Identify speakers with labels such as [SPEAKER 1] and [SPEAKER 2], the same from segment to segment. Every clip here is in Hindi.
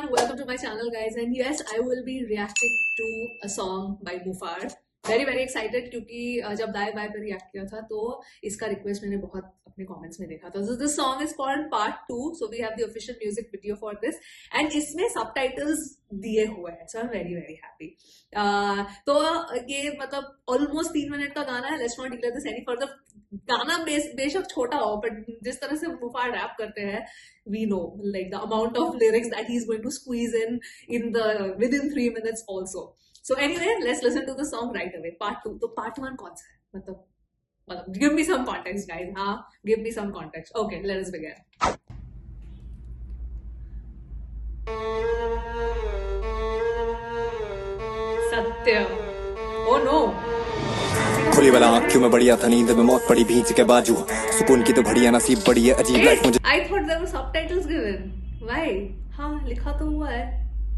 [SPEAKER 1] everyone, welcome to my channel guys, and yes, I will be reacting to a song by Mufar. very excited क्योंकि जब दाएं बाएं पे रिएक्ट किया था तो इसका रिक्वेस्ट मैंने बहुत अपने कमेंट्स में देखा था. So this song is called Part 2, so we have the official music video for this and इसमें subtitles दिए हुए हैं, so I'm very happy. तो ये मतलब ऑलमोस्ट 3 मिनट का गाना है. Let's not delay this any further. गाना बेशक छोटा हो, बट जिस तरह से मुफार रैप करते हैं, we know like the amount of lyrics that he's going to squeeze in the within 3 minutes also. So anyway, let's listen to the song right away. Part 2. तो part 1 कौन सा है? मतलब give me some context guys. हाँ, give me some context. Okay, let us begin. सत्य. Oh no.
[SPEAKER 2] खुली वाला आँखों में बढ़िया था, नींद में मौत पड़ी भींच के बाजू. सुकून की तो बढ़िया नसीब बड़ी है, अजीब लाइफ मुझे.
[SPEAKER 1] I thought there were subtitles given. Why? हाँ, लिखा तो हुआ है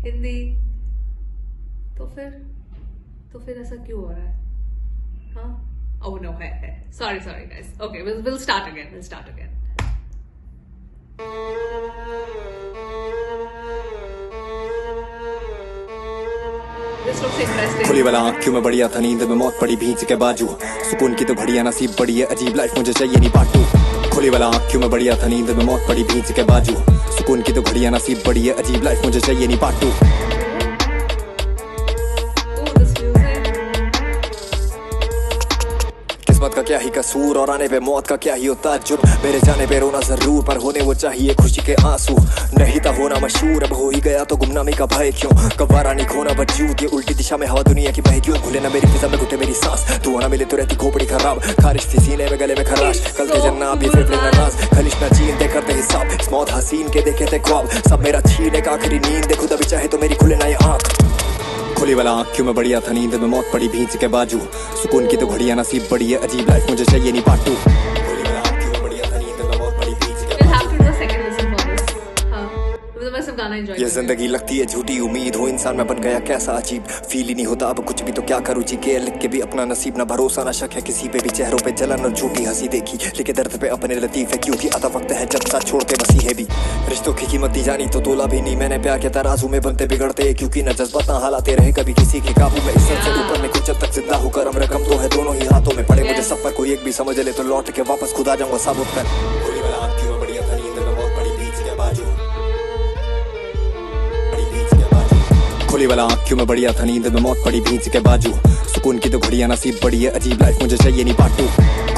[SPEAKER 1] हिंदी. तो फिर ऐसा क्यों हो रहा है? हाँ? Oh no, है. Sorry guys. Okay, we'll start again. This looks interesting.
[SPEAKER 2] खुली वाला आँखों में बढ़िया था, नींद में मौत पड़ी भींच के बाजू. सुकून की तो बढ़िया नसीब बड़ी है, अजीब लाइफ मुझे चाहिए नहीं पार्ट 2. खुली वाला आँखों में बढ़िया था, नींद में मौत पड़ी भींच के बाजू. सुकून की तो बढ़िया नसीब बड़ी है, अजीब लाइफ मुझे चाहिए नहीं पार्ट 2. किस्मत का क्या ही कसूर और आने पे मौत का क्या ही होता जुर्म. मेरे जाने पे रोना जरूर, पर होने वो चाहिए खुशी के आंसू. नहीं था होना मशहूर, अब हो ही गया तो गुमनामी का भय क्यों. कवारा नहीं खोना वजूद, ये उल्टी दिशा में हवा दुनिया की बह क्यों. खुले ना मेरी फिजा में घुटे मेरी सांस, तू आना मिले तो रहती खोपड़ी खराब. खारिश थी सीने में गले में खराश, कल थे जन्नाब ये फिर नाराज. खलिश ना चीन दे करते हिसाब, इस मौत हसीन के देखे थे ख्वाब. सब मेरा छीने का आखिरी नींद देखो, तभी चाहे तो मेरी खुले ना ये आँख. खुली वाला आँखों में बढ़िया था, नींद में मौत पड़ी भींच के बाजू. सुकून की तो बढ़िया नसीब बड़ी है, अजीब लाइफ मुझे चाहिए नहीं पार्ट 2. खुली वाला आँखों में बढ़िया था, नींद में मौत पड़ी भींच के बाजू. ये जिंदगी लगती है झूठी उम्मीद, हो इंसान में बन गया कैसा अजीब. फील ही नहीं होता अब कुछ भी, तो क्या करूँ जी के लिख के भी अपना नसीब. ना भरोसा ना शक है किसी पे भी, चेहरों पे जलन और झूठी हंसी देखी. लेके दर्द पे अपने लतीफ है, क्योंकि आता वक्त है जब साथ छोड़ते बसी है भी. रिश्तों की कीमत दी जानी तो तोला भी नहीं. मैंने प्यार के तराजू में बनते बिगड़ते, क्योंकि न जज्बात ना हालाते रहे कभी किसी के काबू में. इज्जत से ऊपर में कुछ जब तक जिंदा होकर हम रकम तो है दोनों ही हाथों में. पड़े मुझे सफर कोई एक भी समझ ले तो लौट के वापस खुद आ जाऊंगा साबुत कर. खुली वाला आँखों में बढ़िया था, नींद में मौत पड़ी भींच के बाजू. खुली वाला आँखों में बढ़िया था, नींद में मौत पड़ी भींच के बाजू. सुकून की तो बढ़िया नसीब बड़ी है, अजीब लाइफ मुझे चाहिए नहीं पार्ट 2.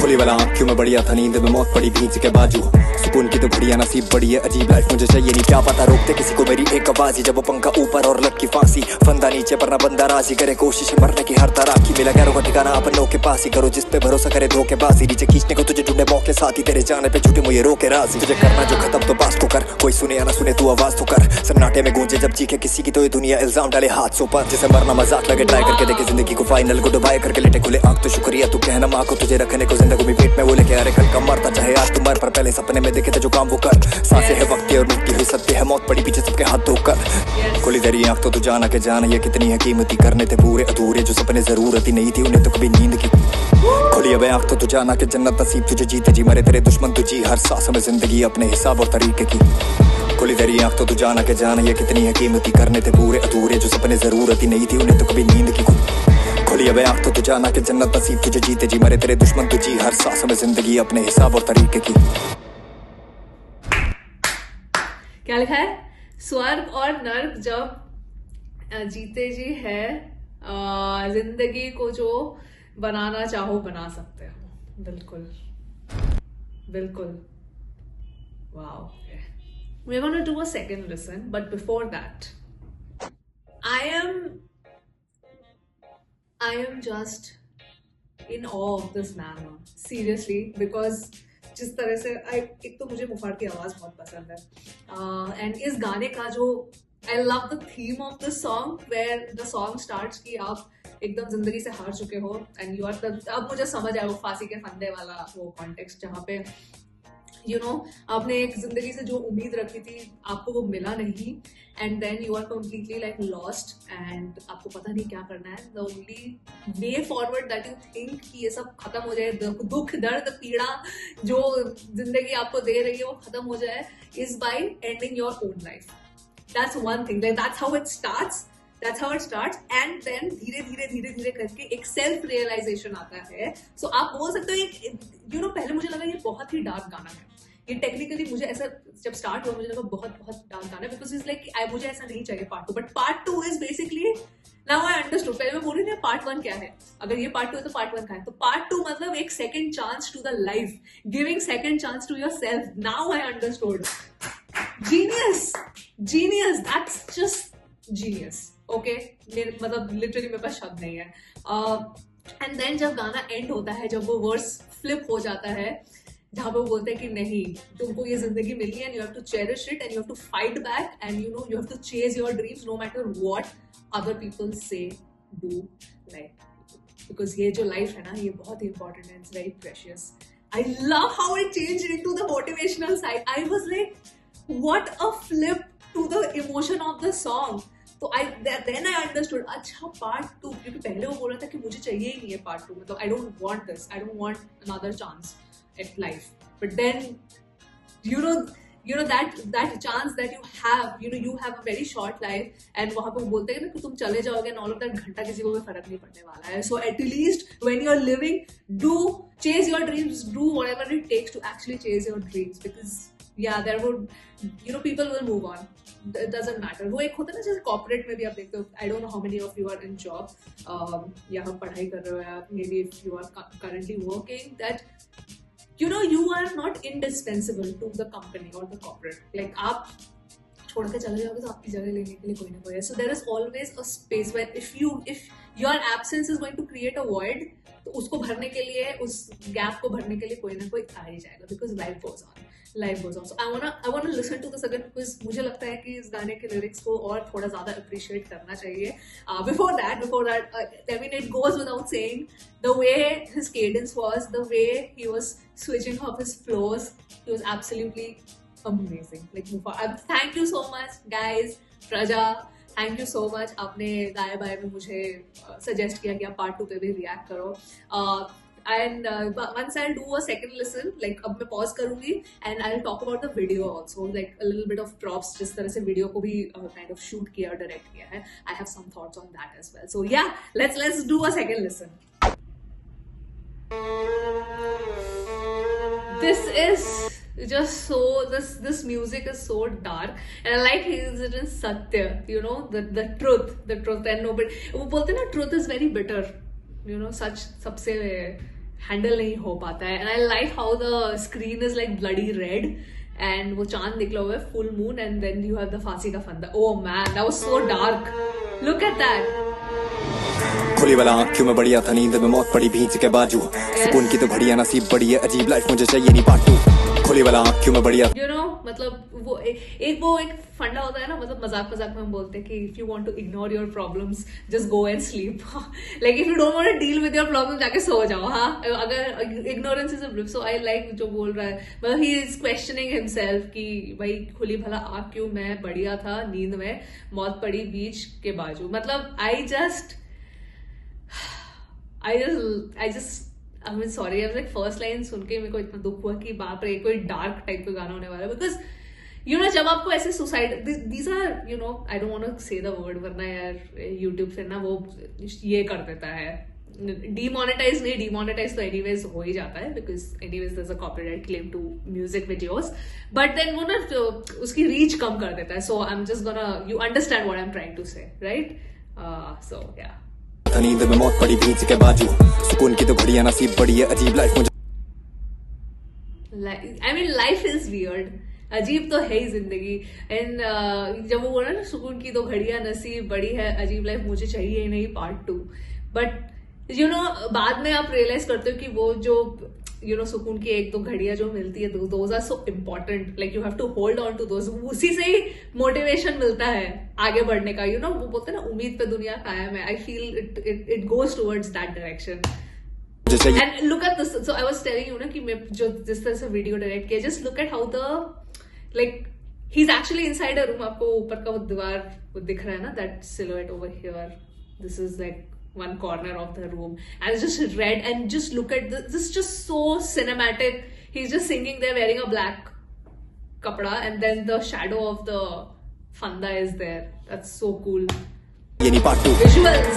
[SPEAKER 2] खुली वाला आँखों में बढ़िया था, नींद में मौत पड़ी भींच के बाजू. सुकून की तो बढ़िया नसीब बड़ी है, अजीब लाइफ मुझे चाहिए नहीं. क्या पता रोकते किसी को मेरी एक आवाज़, जब वो पंखा ऊपर और लग की फांसी. फंदा नीचे पर ना बंदा राजी, करे कोशिश मरने की हर तरह की. मिला गैरों का ठिकाना अपनों के पास ही, करो जिस पे भरोसा करे धोखेबाजी. नीचे खींचने को तुझे ढूंढे मौके साथ ही, तेरे जाने पे झूठे मुझे रोके राजी. तुझे करना जो खत्म तो बात तो कर, कोई सुने या ना सुने तू आवाज तो कर. सन्नाटे में गूंजे जब चीखे किसी की, तो ये दुनिया इल्जाम डाले हाथों पर. जिसे मरना मजाक लगे ट्राई करके देखे जिंदगी को फाइनल, गुड बाय करके लेटे खुले आँख. तो शुक्रिया तू कहना माँ को, तुझे रखने को जिंदगी में पेट में वो लेके. अरे कल का मरता चाहे आज तू मर, पर पहले सपने में देखे थे जो काम वो कर. सांसें है वक्त और मिट्टी हुई सत्य है, मौत पड़ी पीछे सबके हाथ धोकर. खुली तेरी आँख तो तू जाना के जान, ये कितनी है कीमती. करने थे पूरे अधूरे जो सपने जरूरत ही नहीं थी, उन्हें तो कभी नींद की. खुली अब आँख तो तू जाना के जन्नत नसीब तुझे जीते जी, मरे तेरे दुश्मन तुझी हर सांस में जिंदगी अपने हिसाब और तरीके की. खुली तेरी आँख तो तू जाना के जान, ये कितनी है कीमती. करने थे पूरे अधूरे जो सपने जरूरत ही नहीं थी, उन्हें तो कभी नींद की. खुली अब आँख तो तू जाना के जन्नत नसीब तुझे जीते जी, मरे तेरे दुश्मन तुझी हर सांस में जिंदगी अपने हिसाब और तरीके की.
[SPEAKER 1] क्या लिखा है? स्वर्ग और नर्क जब जीते जी है, जिंदगी को जो बनाना चाहो बना सकते हो. बिल्कुल. Wow. We're going to do a second listen, but before that, I am just in awe of this man, seriously, because जिस तरह से एक तो मुझे मुफार की आवाज बहुत पसंद है, एंड इस गाने का जो I love the theme of the song, where the song starts कि आप एकदम जिंदगी से हार चुके हो एंड यू आर. अब मुझे समझ आया वो फांसी के फंदे वाला वो कॉन्टेक्स्ट, जहाँ पे आपने एक जिंदगी से जो उम्मीद रखी थी आपको वो मिला नहीं, and then you are completely like lost and आपको पता नहीं क्या करना है. The only way forward that you think कि ये सब खत्म हो जाए, दुख दर्द पीड़ा जो जिंदगी आपको दे रही है वो खत्म हो जाए, is by ending your own life. That's one thing. Like that's how it starts. And then धीरे करके एक self realization आता है. So आप बोल सकते हो एक पहले मुझे लगा ये बहुत ही डार्क गाना है. ये टेक्निकली मुझे ऐसा जब स्टार्ट हुआ मुझे लगा बहुत डार्क गाना है, बिकॉज इज लाइक मुझे ऐसा नहीं चाहिए part 2. But part 2 is basically now I understood. पहले मैं बोल रही थी पार्ट 1 क्या है, अगर ये पार्ट 2 है तो पार्ट 1 क्या है. तो पार्ट 2 मतलब एक second chance to the life, giving second chance to yourself. Now I understood. Genius that's just genius. Okay मतलब लिटरली मेरे पास शब्द नहीं है. एंड देन जब गाना एंड होता है, जब वो वर्स फ्लिप हो जाता है जहां पे वो बोलते हैं कि नहीं तुमको ये जिंदगी मिली है, and you have to cherish it and you have to fight back and you have to chase your dreams no matter what other people say do. Like because ये जो लाइफ है ना ये बहुत ही इंपॉर्टेंट है. It's very precious. I love how it changed into the motivational side. I was like what a flip to the emotion of the song. तो then I understood. अच्छा पार्ट 2, क्योंकि पहले वो बोल रहा था कि मुझे चाहिए ही नहीं है पार्ट 2, मतलब I don't want this, I don't want another chance at life. But then you know that chance that you have a very short life, and वहां पे वो बोलते हैं ना कि तुम चले जाओगे and all of that घंटा किसी को भी फर्क नहीं पड़ने वाला है. So at least when you're living, do chase your dreams, do whatever it takes to actually chase your dreams, because yeah there would people will move on. It doesn't matter. वो एक होता है ना जैसे कॉर्पोरेट में भी आप देखते हो. I don't know how many of you are in job या हम पढ़ाई कर रहे हो या maybe if you are currently working, that you are not indispensable to the company or the corporate. Like आप छोड़ के चले जाओगे तो आपकी जगह लेने के लिए कोई ना कोई है. So there is always a space where if your absence is going to create a void, तो उसको भरने के लिए, उस गैप को भरने के लिए कोई ना कोई आ ही जाएगा, because life goes on. So I wanna listen to this again, because मुझे लगता है कि इस गाने के lyrics को और थोड़ा ज्यादा appreciate करना चाहिए. Before that, I mean it goes without saying, the way his cadence was, the way he was switching up his flows, he was absolutely amazing. Like thank you so much guys. Praja, thank you so much. आपने गाए बाय में मुझे सजेस्ट किया कि आप पार्ट 2 पे भी रिएक्ट करो. And once I'll do a second listen, like अब मैं pause करूंगी and I'll talk about the video also, like a little bit of props, जिस तरह से video को भी kind of shoot किया और direct किया है. I have some thoughts on that as well. So yeah, let's do a second listen. This is just so, this music is so dark, and I like he's written Satya, the truth, and nobody, वो बोलते हैं ना truth is very bitter, सच सबसे हैंडल नहीं हो पाता है. And I like how the screen is like bloody red and वो चांद निकला हुआ है, full moon, and then you have the फांसी का फंदा. Oh man, that was so dark. Look at that.
[SPEAKER 2] खुली वाला आँखों में बढ़िया था नींद में मौत पड़ी भींच के बाजू. सुकून की तो घड़ियां नसीब बड़ी है, अजीब लाइफ मुझे चाहिए नहीं पार्ट 2. खुली वाला आँखों में बढ़िया
[SPEAKER 1] मतलब वो एक फंडा होता है ना, मतलब मजाक में हम बोलते हैं कि if you want to ignore your problems just go and sleep. Like if you don't want to deal with your problem जाके सो जाओ. हाँ, अगर ignorance is a blip. So I like जो बोल रहा है, मतलब ही इज क्वेश्चनिंग हिमसेल्फ कि भाई खुली भला आँख क्यों में बढ़िया था नींद में मौत पड़ी बीच के बाजू. मतलब I mean sorry, I was like first line सुन के मेरे को इतना दुख हुआ कि बाप रे कोई डार्क टाइप का गाना होने वाला है. बिकॉज जब आपको ऐसे suicide, these are I don't want to say the word, वरना यार YouTube से ना वो ये कर देता है, demonetize तो anyways हो ही जाता है, because anyways there's a copyright claim to music videos, but then वो ना उसकी reach कम कर देता है. So I'm just gonna, you understand what I'm trying to say, right? So yeah.
[SPEAKER 2] नींद में मौत पड़ी भींच के बाजू. सुकून की तो घड़ियां नसीब बड़ी है, अजीब लाइफ मुझे.
[SPEAKER 1] I mean life is weird. अजीब तो है ही जिंदगी. एंड जब वो बोला ना सुकून की तो घड़ियां नसीब बड़ी है, अजीब लाइफ मुझे चाहिए ही नहीं पार्ट 2. बट बाद में आप रियलाइज करते हो कि वो जो सुकून की एक दो घड़ियां जो मिलती है, those are so important. Like you have to hold on to those. उसी से ही मोटिवेशन मिलता है आगे बढ़ने का. वो बोलते हैं ना उम्मीद पे दुनिया कायम है. I feel it goes towards that direction. And look at this. So I was telling you ना कि मैं जो जिस तरह से वीडियो डायरेक्ट किया, just look at how the like he is actually inside a room. आपको ऊपर का वो दीवार वो दिख रहा है ना, that silhouette over here. This is like one corner of the room, and it's just red, and just look at this is just so cinematic. He's just singing there wearing a black kapda, and then the shadow of the funda is there. That's so cool.
[SPEAKER 2] ये नहीं part 2
[SPEAKER 1] Visuals.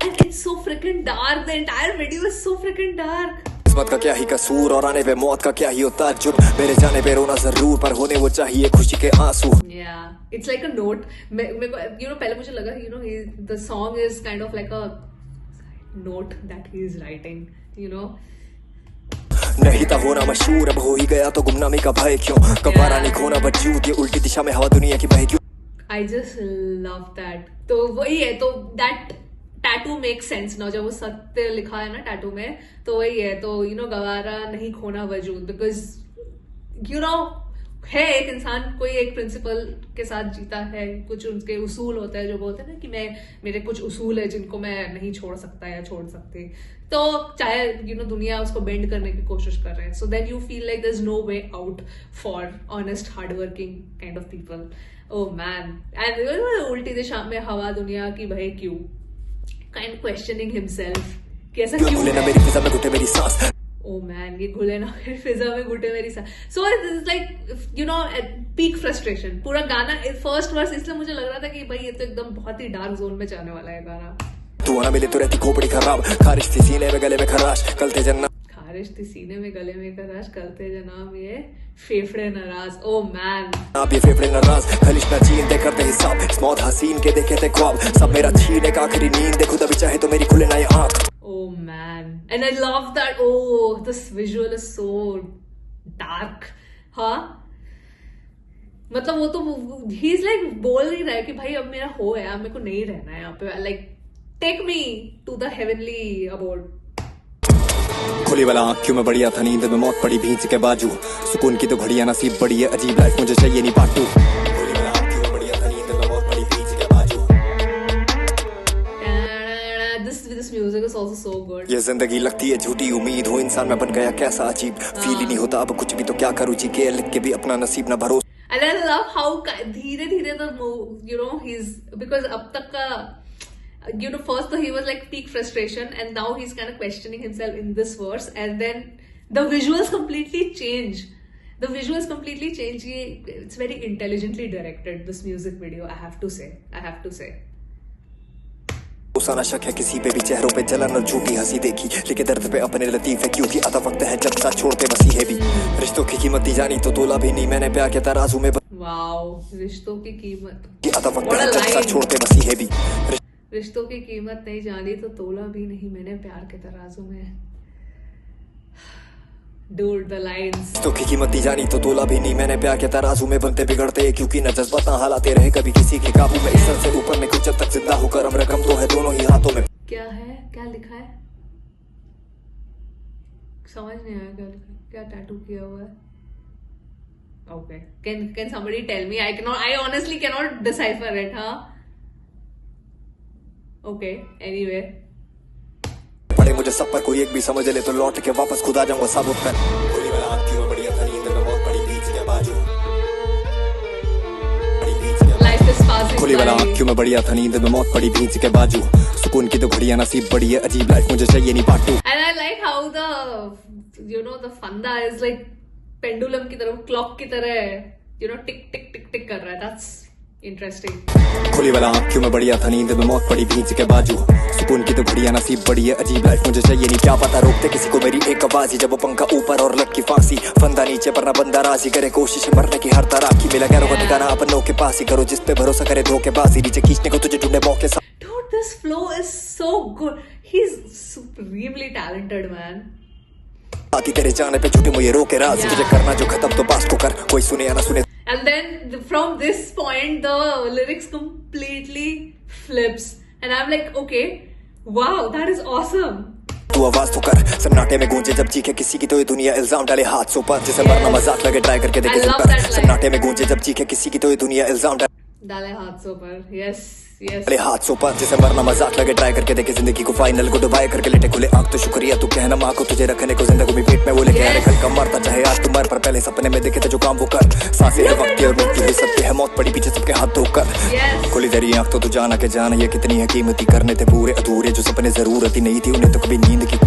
[SPEAKER 1] And it's so freaking dark. The entire video is so freaking dark.
[SPEAKER 2] किस्मत का क्या ही कसूर और आने पे मौत का क्या ही होता ताज्जुब मेरे जाने पे रोना जरूर पर होने वो चाहिए खुशी के आंसू
[SPEAKER 1] Yeah, it's like a note. मेरे को पहले मुझे लगा the song is kind of like a note that he is writing.
[SPEAKER 2] नहीं था होना मशहूर अब हो ही गया तो गुमनामी का भय क्यों कबारा नहीं खोना वजूद ये उल्टी दिशा में हवा दुनिया की बह क्यों
[SPEAKER 1] I just love that. तो वही है तो that टैटू मेक सेंस ना जब वो सत्य लिखा है ना टैटू में तो वही है तो गवारा नहीं खोना वजूद बिकॉज है एक इंसान कोई एक प्रिंसिपल के साथ जीता है कुछ उनके उसूल होते हैं जो बोलते हैं ना कि मेरे कुछ उसूल है जिनको मैं नहीं छोड़ सकता या छोड़ सकती तो चाहे दुनिया उसको बेंड करने की कोशिश कर रहे हैं so then you feel like there is no way out for honest hard working kind of people oh man and उल्टी दिशा में हवा दुनिया की बहे क्यों kind of questioning himself कि ऐसा क्यों है
[SPEAKER 2] मेरी फिजा में घुटे मेरी सांस
[SPEAKER 1] oh man ये घुले ना मेरी फिजा में घुटे मेरी सांस so this is like peak frustration पूरा गाना फर्स्ट वर्स इसलिए मुझे लग रहा था कि भाई ये तो एकदम बहुत ही डार्क जोन में जाने वाला है गाना
[SPEAKER 2] तू आना मिले तो रहती खोपड़ी खराब खारिश थी सीने में गले में खराश कलते जन्ना
[SPEAKER 1] खारिश थी सीने में गले में खराश कलते जनाब ये फेफड़े नाराज ओ मैन
[SPEAKER 2] आप ये फेफड़े नाराज खलिश ना चीन दे करते हिसाब मौत हसीन के देखे थे ख्वाब सब मेरा छीने का आखिरी नींद देखो तभी चाहे तो मेरी खुले ना ये आंख
[SPEAKER 1] oh man and I love that oh this visual is so dark हाँ मतलब वो तो he is like बोल नहीं रहा है कि भाई अब मेरा हो है अब मेरे को नहीं रहना है यहाँ पे like take me to the heavenly abode
[SPEAKER 2] खुली वाला आँखों में बढ़िया था नींद में मौत पड़ी भींच के बाजू सुकून की तो घड़ियां नसीब बड़ी है अजीब लाइफ मुझे चाहिए नहीं पार्ट 2 खुली वाला आँखों में बढ़िया था नींद में मौत पड़ी भींच के बाजू
[SPEAKER 1] this music is also so good
[SPEAKER 2] ये जिंदगी लगती है झूठी उम्मीद हो इंसान में बन गया कैसा अजीब फील ही नहीं होता अब कुछ भी तो क्या करूँ जी के लिख के भी अपना नसीब ना भरोसा
[SPEAKER 1] and I love how धीरे धीरे the he's because अब तक का first he was like peak frustration and now he's kind of questioning himself in this verse and then the visuals completely change it's very intelligently directed this music video I have to say
[SPEAKER 2] उसाना शक है किसी पे भी चेहरों पे जलन और झूठी हंसी देखी लेकिन दर्द पे अपने लतीफ है क्योंकि आता वक्त है जब साथ छोड़ते बसी है भी रिश्तों की कीमत दी जानी तो तोला भी नहीं मैंने प्यार के तराजू में
[SPEAKER 1] वाओ रिश्तों की कीमत
[SPEAKER 2] आता वक्त है जब साथ छोड़ते बसी है भी
[SPEAKER 1] रिश्तों की कीमत नहीं जानी तो तोला भी नहीं मैंने प्यार के तराजू में Dude, the lines.
[SPEAKER 2] रिश्तों की कीमत दी जानी तो तोला भी नहीं मैंने प्यार के तराजू में बनते बिगड़ते क्योंकि न जज्बात ना हालाते रहे कभी किसी के काबू में इस से ऊपर में कुछ जब तक जिंदा होकर हम रकम तो है दोनों ही हाथों में
[SPEAKER 1] क्या है क्या लिखा है समझ नहीं आया क्या लिखा है क्या टैटू किया हुआ है okay can somebody tell me I honestly cannot decipher it huh okay anyway
[SPEAKER 2] पड़े मुझे सब पर कोई एक भी समझ ले तो लौट के वापस खुद आ जाऊंगा साबुत कर खुली वाला आँखों में बढ़िया था नींद में मौत पड़ी भींच के बाजू खुली वाला आँखों में बढ़िया था नींद में मौत पड़ी भींच के बाजू सुकून की तो घड़ियां नसीब बड़ी है अजीब लाइफ मुझे चाहिए नहीं part 2
[SPEAKER 1] and I like how the funda is like pendulum की तरह clock की तरह टिक टिक टिक टिक कर रहा है that's interesting
[SPEAKER 2] खुली वाला आँखों में बढ़िया था नींद में मौत पड़ी भींच के बाजू सुकून की तो घड़ियां नसीब बड़ी है अजीब लाइफ मुझे चाहिए नहीं क्या पता रोकते किसी को मेरी एक आवाज जब वो पंखा ऊपर और लग की फांसी फंदा नीचे पर ना बंदा राजी करे कोशिश मरने की हर तरह की मिला गैरों का ठिकाना अपनों के पास ही करो जिस पे भरोसा करे धोखेबाजी नीचे खींचने को तुझे ढूंढे मौके साथ
[SPEAKER 1] dude this flow is so good he's supremely talented man
[SPEAKER 2] आती तेरे जाने पे झूठे मुझे रोके राज तुझे करना जो खत्म तो बात को कर कोई सुने या ना सुने
[SPEAKER 1] and then from this point the lyrics completely flips and I'm like okay wow that is awesome
[SPEAKER 2] तू आवाज तो कर सन्नाटे में गूंजे जब चीखे किसी की तो ये दुनिया इल्जाम डाले हाथों पर जिसे मरना मजाक लगे ट्राई करके देखे सन्नाटे में गूंजे जब चीखे किसी की तो ये दुनिया इल्जाम
[SPEAKER 1] डाले हाथों पर yes
[SPEAKER 2] अरे हाथों पर जिसे मरना मजाक लगे ट्राई करके देखे जिंदगी को फाइनल को डुबाए करके लेटे खुले आंख तो शुक्रिया तू कहना माँ को तुझे रखने को जिंदगी में पेट में वो लेके कल का मरता चाहे आज तू मर पर पहले सपने में देखे थे जो काम वो कर सांसें है वक्त और मृत्यु भी सत्य है मौत पड़ी पीछे सबके हाथ धोकर खुली तेरी आंख तो तू जाना के जाना ये कितनी है कीमती करने थे पूरे अधूरे जो सपने जरूरत ही नहीं थी उन्हें तो कभी नींद की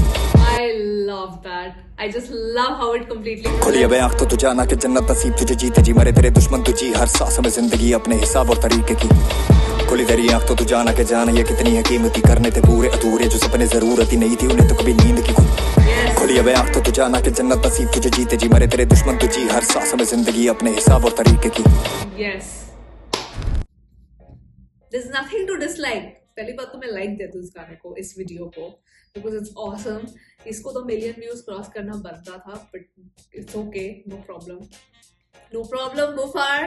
[SPEAKER 1] I love love that. I just love how it completely.
[SPEAKER 2] खुली अब आँख तो तू जाना कि जन्नत नसीब तुझे जीते जी मरे तेरे दुश्मन तुझी हर सांस में जिंदगी अपने हिसाब और तरीके की खुली तेरी आँख तो तू जाना कि जाना ये कितनी है कीमती करने थे पूरे अधूरे जो सपने जरूरत ही नहीं थी उन्हें तो कभी नींद की खुली अब आँख तो तू जाना कि जन्नत नसीब तुझे जीते जी मरे तेरे दुश्मन तुझी हर सांस में जिंदगी अपने हिसाब और तरीके की
[SPEAKER 1] Yes. There's nothing to dislike. पहली बात तो मैं लाइक देती हूँ इस गाने को, इस वीडियो को, because it's awesome. इसको तो मिलियन व्यूज क्रॉस करना बनता था, but it's okay, no problem. No problem, Mufar.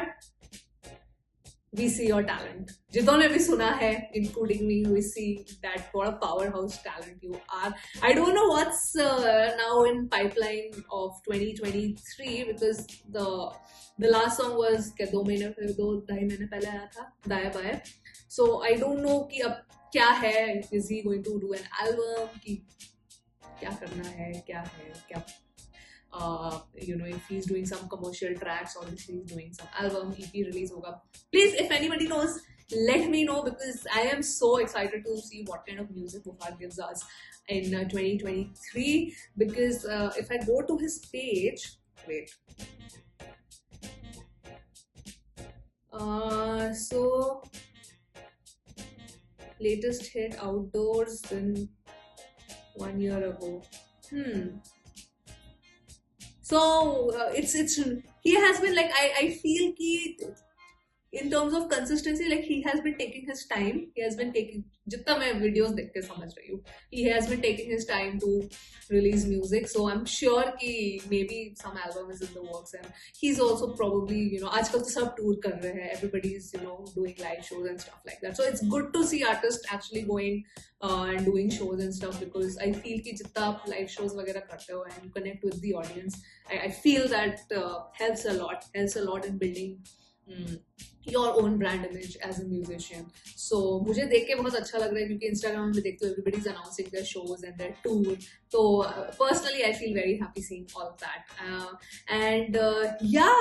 [SPEAKER 1] We see your talent. जितने भी सुना है, including me, we see that what a powerhouse talent you are. I don't know what's now in pipeline of 2023 because the last song was क्या 2-2.5 महीने पहले आया था, दाएं बाएं. So I don't know कि अब क्या है. Is he going to do an album? कि क्या करना है, क्या you know, if he's doing some commercial tracks or if he's doing some album, EP release hoga. Please, if anybody knows, let me know because I am so excited to see what kind of music Mufar gives us in 2023 because if I go to his page, wait. So latest hit outdoors in 1 year ago. So it's he has been like I feel कि in terms of consistency like he has been taking his time. He has been taking जितना मैं videos देख के समझ रही हूँ. He has been taking his time to release music. So I'm sure कि maybe some album is in the works and he's also probably you know आजकल तो सब tour कर रहे हैं. Everybody's you know doing live shows and stuff like that. So it's good to see artists actually going and doing shows and stuff because I feel कि जितना आप live shows वगैरह करते हो and you connect with the audience, I feel that helps a lot in building your own brand image as a musician. So मुझे देख के बहुत अच्छा लग रहा है क्योंकि Instagram में देखते हो everybody's announcing their shows and their tour. So personally I feel very happy seeing all of that. And yeah,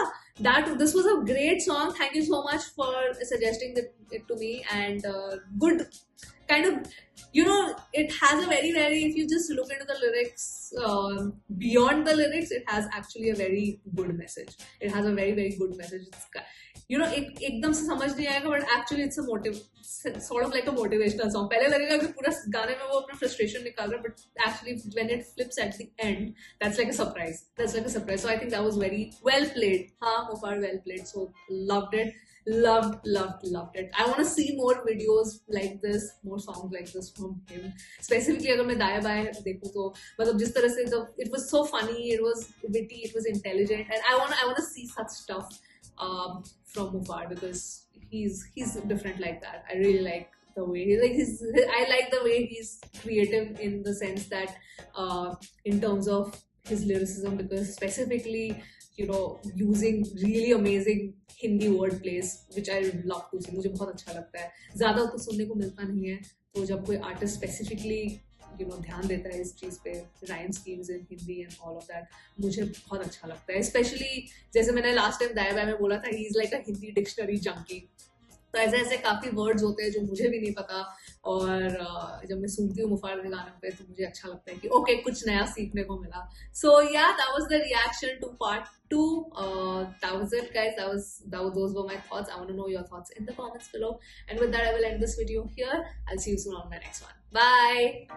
[SPEAKER 1] this was a great song. Thank you so much for suggesting it to me and good kind of you know it has a very if you just look into the lyrics beyond the lyrics it has actually a very good message. It has a very good message. It's, you know एकदम से समझ नहीं आएगा but actually it's a sort of like a motivational song. पहले लगेगा कि पूरा गाने में वो अपना frustration निकाल रहा है but actually when it flips at the end that's like a surprise. So I think that was very well played. हाँ Mufar, well played. So loved it. Loved it. I want to see more videos like this, more songs like this from him. Specifically अगर मैं दाएं बाएं देखूँ तो मतलब जिस तरह से it was so funny, it was witty, it was intelligent, and I want to see such stuff from Mufar because he's different like that. I really like the way I like the way he's creative in the sense that in terms of his lyricism because specifically you know using really amazing Hindi word plays which I love to see. मुझे बहुत अच्छा लगता है. ज़्यादा तो सुनने को मिलता नहीं है तो जब कोई artist specifically you know ध्यान देता है इस चीज़ पे rhyme schemes in Hindi and all of that मुझे बहुत अच्छा लगता है. Especially जैसे मैंने last time दाएं बाएं में बोला था he is like a Hindi dictionary junkie. तो ऐसे काफ़ी वर्ड्स होते हैं जो मुझे भी नहीं पता और जब मैं सुनती हूँ मुफार के गानों पे तो मुझे अच्छा लगता है कि ओके कुछ नया सीखने को मिला. So yeah, that was the reaction to part 2. That was it guys. Those were my thoughts. I want to know your thoughts in the comments below. And with that I will end this video here. I'll see you soon on my next one. Bye.